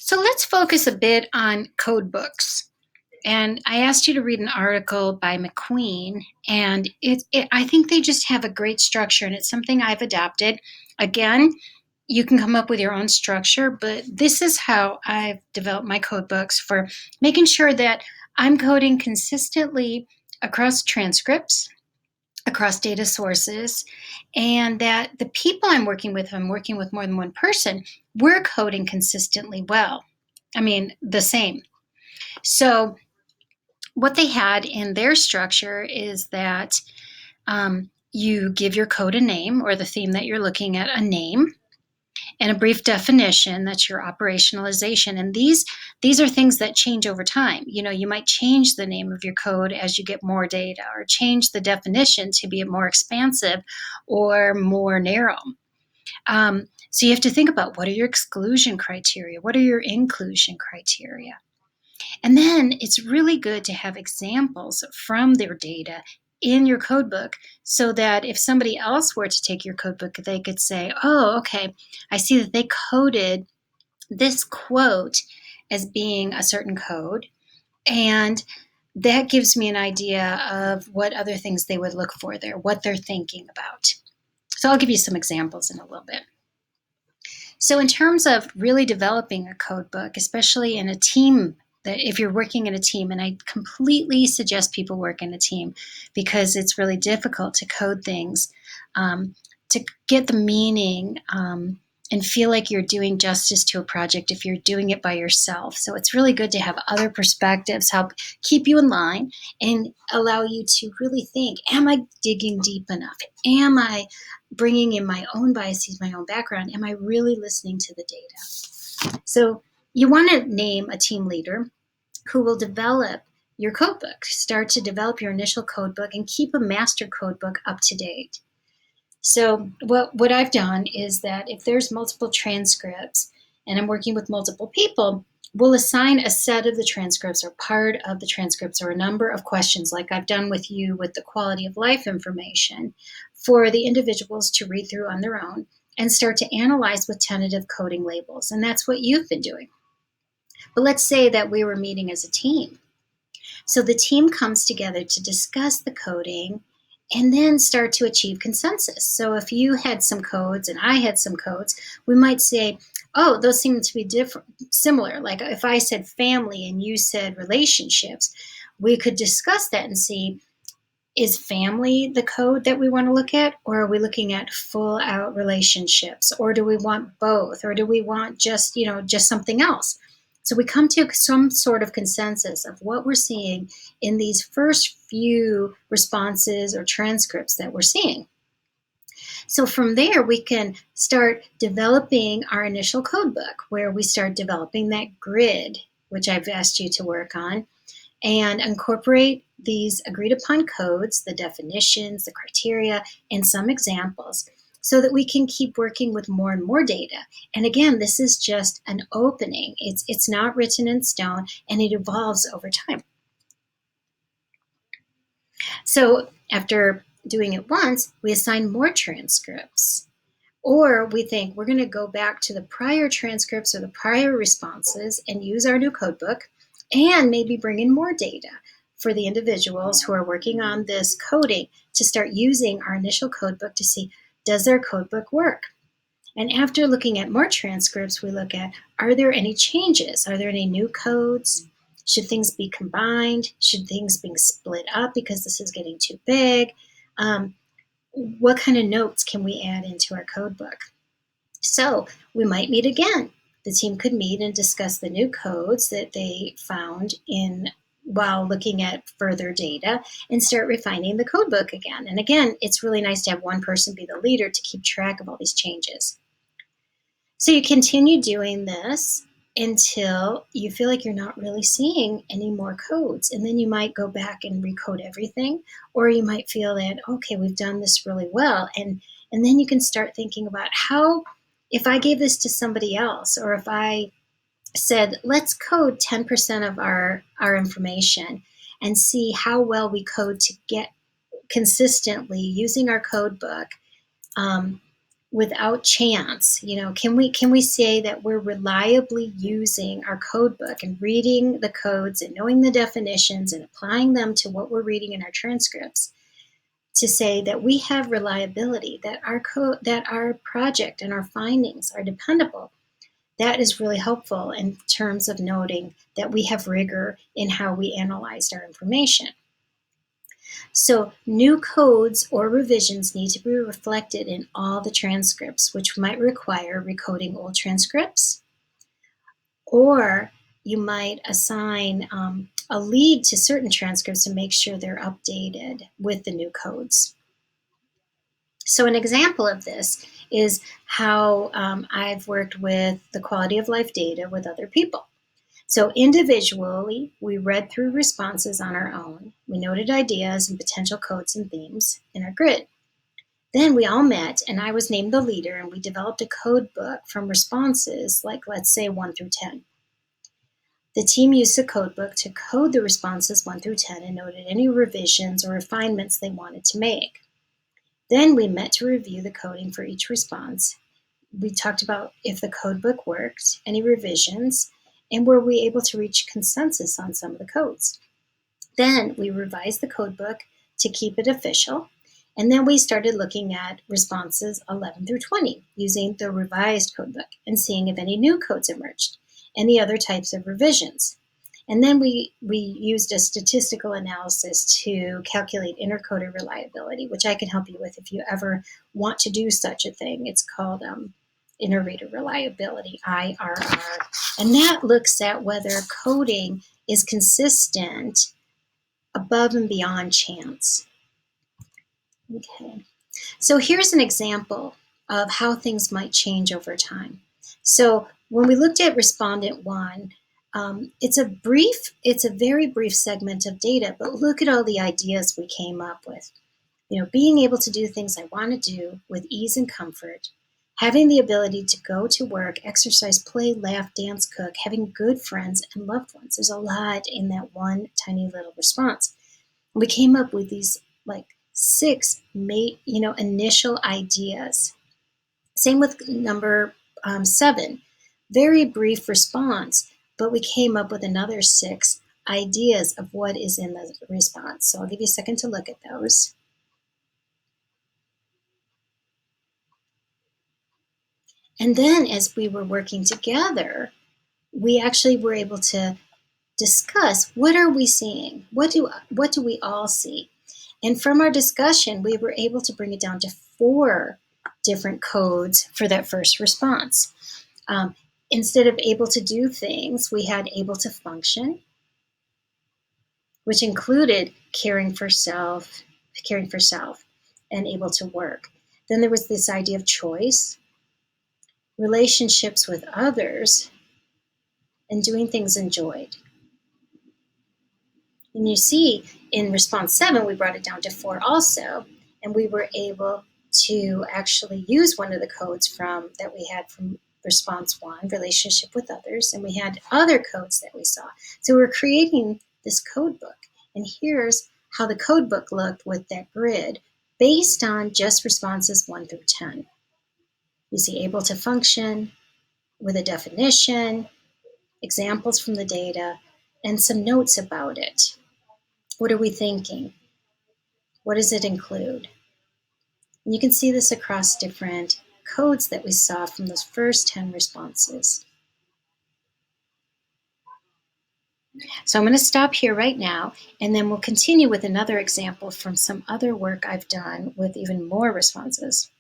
So let's focus a bit on code books. And I asked you to read an article by McQueen, and I think they just have a great structure, and it's something I've adopted. Again, you can come up with your own structure, but this is how I've developed my code books for making sure that I'm coding consistently across transcripts, across data sources, and that the people I'm working with, if I'm working with more than one person, we're coding consistently well. I mean, the same. So, what they had in their structure is that you give your code a name, or the theme that you're looking at a name, and a brief definition. That's your operationalization. And these are things that change over time. You might change the name of your code as you get more data, or change the definition to be more expansive or more narrow. So you have to think about, what are your exclusion criteria? What are your inclusion criteria? And then it's really good to have examples from their data in your codebook, so that if somebody else were to take your codebook, they could say, oh, okay, I see that they coded this quote as being a certain code. And that gives me an idea of what other things they would look for there, what they're thinking about. So I'll give you some examples in a little bit. So in terms of really developing a code book, especially in a team, that if you're working in a team, and I completely suggest people work in a team, because it's really difficult to code things, to get the meaning, and feel like you're doing justice to a project if you're doing it by yourself. So it's really good to have other perspectives help keep you in line and allow you to really think, am I digging deep enough? Am I bringing in my own biases, my own background? Am I really listening to the data? So you want to name a team leader who will develop your codebook. Start to develop your initial codebook and keep a master codebook up to date. So what I've done is that if there's multiple transcripts and I'm working with multiple people, we'll assign a set of the transcripts, or part of the transcripts, or a number of questions, like I've done with you with the quality of life information, for the individuals to read through on their own and start to analyze with tentative coding labels. And that's what you've been doing. But let's say that we were meeting as a team. So the team comes together to discuss the coding and then start to achieve consensus. So if you had some codes and I had some codes, we might say, oh, those seem to be similar. Like if I said family and you said relationships, we could discuss that and see, is family the code that we want to look at, or are we looking at full out relationships, or do we want both, or do we want just something else? So we come to some sort of consensus of what we're seeing in these first few responses or transcripts that we're seeing. So from there, we can start developing our initial codebook, where we start developing that grid, which I've asked you to work on, and incorporate these agreed upon codes, the definitions, the criteria, and some examples, so that we can keep working with more and more data. And again, this is just an opening. It's not written in stone, and it evolves over time. So after doing it once, we assign more transcripts. Or we think we're going to go back to the prior transcripts or the prior responses and use our new codebook, and maybe bring in more data for the individuals who are working on this coding to start using our initial codebook to see, does their codebook work? And after looking at more transcripts, we look at, are there any changes? Are there any new codes? Should things be combined? Should things be split up because this is getting too big? What kind of notes can we add into our codebook? So we might meet again. The team could meet and discuss the new codes that they found while looking at further data, and start refining the codebook again. And again, it's really nice to have one person be the leader to keep track of all these changes. So you continue doing this until you feel like you're not really seeing any more codes. And then you might go back and recode everything, or you might feel that, okay, we've done this really well. And then you can start thinking about, how, if I gave this to somebody else, or if I said, let's code 10% of our information and see how well we code to get consistently using our code book, without chance? Can we say that we're reliably using our code book and reading the codes and knowing the definitions and applying them to what we're reading in our transcripts to say that we have reliability, that our code, that our project and our findings are dependable? That is really helpful in terms of noting that we have rigor in how we analyzed our information. So new codes or revisions need to be reflected in all the transcripts, which might require recoding old transcripts, or you might assign a lead to certain transcripts to make sure they're updated with the new codes. So an example of this is how I've worked with the quality of life data with other people. So individually, we read through responses on our own. We noted ideas and potential codes and themes in our grid. Then we all met, and I was named the leader, and we developed a code book from responses, like let's say 1 through 10. The team used the code book to code the responses 1 through 10 and noted any revisions or refinements they wanted to make. Then we met to review the coding for each response. We talked about if the code book worked, any revisions, and were we able to reach consensus on some of the codes. Then we revised the code book to keep it official, and then we started looking at responses 11 through 20 using the revised code book and seeing if any new codes emerged, any other types of revisions. And then we used a statistical analysis to calculate intercoder reliability, which I can help you with if you ever want to do such a thing. It's called interreader reliability, IRR. And that looks at whether coding is consistent above and beyond chance. Okay, so here's an example of how things might change over time. So when we looked at respondent one, it's a very brief segment of data, but look at all the ideas we came up with. Being able to do things I want to do with ease and comfort, having the ability to go to work, exercise, play, laugh, dance, cook, having good friends and loved ones. There's a lot in that one tiny little response. We came up with these like 6 initial ideas. Same with number 7, very brief response, but we came up with another 6 ideas of what is in the response. So I'll give you a second to look at those. And then as we were working together, we actually were able to discuss, what are we seeing? What do we all see? And from our discussion, we were able to bring it down to 4 different codes for that first response. Instead of able to do things, we had able to function, which included caring for self, and able to work. Then there was this idea of choice, relationships with others, and doing things enjoyed. And you see, in response 7, we brought it down to 4 also, and we were able to actually use one of the codes that we had from response 1, relationship with others, and we had other codes that we saw. So we're creating this code book, and here's how the code book looked with that grid based on just responses 1 through 10. You see able to function with a definition, examples from the data, and some notes about it. What are we thinking? What does it include? And you can see this across different codes that we saw from those first 10 responses. So I'm going to stop here right now, and then we'll continue with another example from some other work I've done with even more responses.